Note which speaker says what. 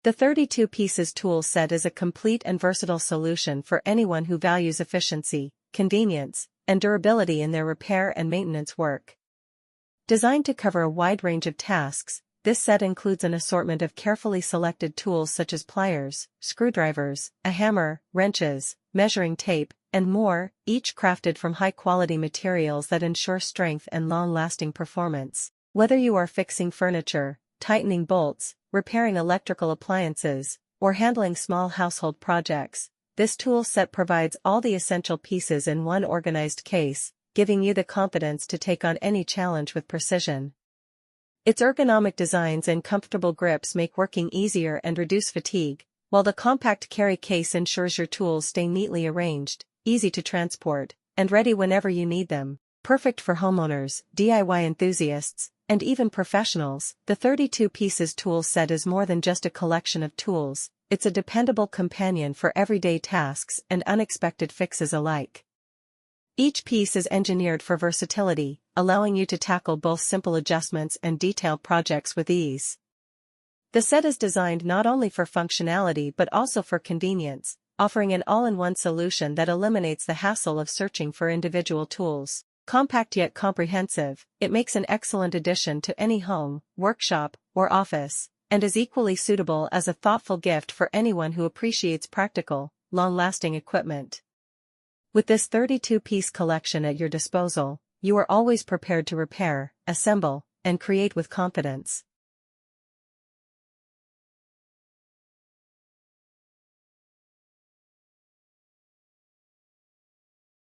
Speaker 1: The 32 Pieces Tools Set is a complete and versatile solution for anyone who values efficiency, convenience, and durability in their repair and maintenance work. Designed to cover a wide range of tasks, this set includes an assortment of carefully selected tools such as pliers, screwdrivers, a hammer, wrenches, measuring tape, and more, each crafted from high-quality materials that ensure strength and long-lasting performance. Whether you are fixing furniture, tightening bolts, repairing electrical appliances, or handling small household projects, this tool set provides all the essential pieces in one organized case, giving you the confidence to take on any challenge with precision. Its ergonomic designs and comfortable grips make working easier and reduce fatigue, while the compact carry case ensures your tools stay neatly arranged, easy to transport, and ready whenever you need them. Perfect for homeowners, DIY enthusiasts, and even professionals, the 32 Pieces Tool Set is more than just a collection of tools, it's a dependable companion for everyday tasks and unexpected fixes alike. Each piece is engineered for versatility, allowing you to tackle both simple adjustments and detailed projects with ease. The set is designed not only for functionality but also for convenience, offering an all-in-one solution that eliminates the hassle of searching for individual tools. Compact yet comprehensive, it makes an excellent addition to any home, workshop, or office, and is equally suitable as a thoughtful gift for anyone who appreciates practical, long-lasting equipment. With this 32-piece collection at your disposal, you are always prepared to repair, assemble, and create with confidence.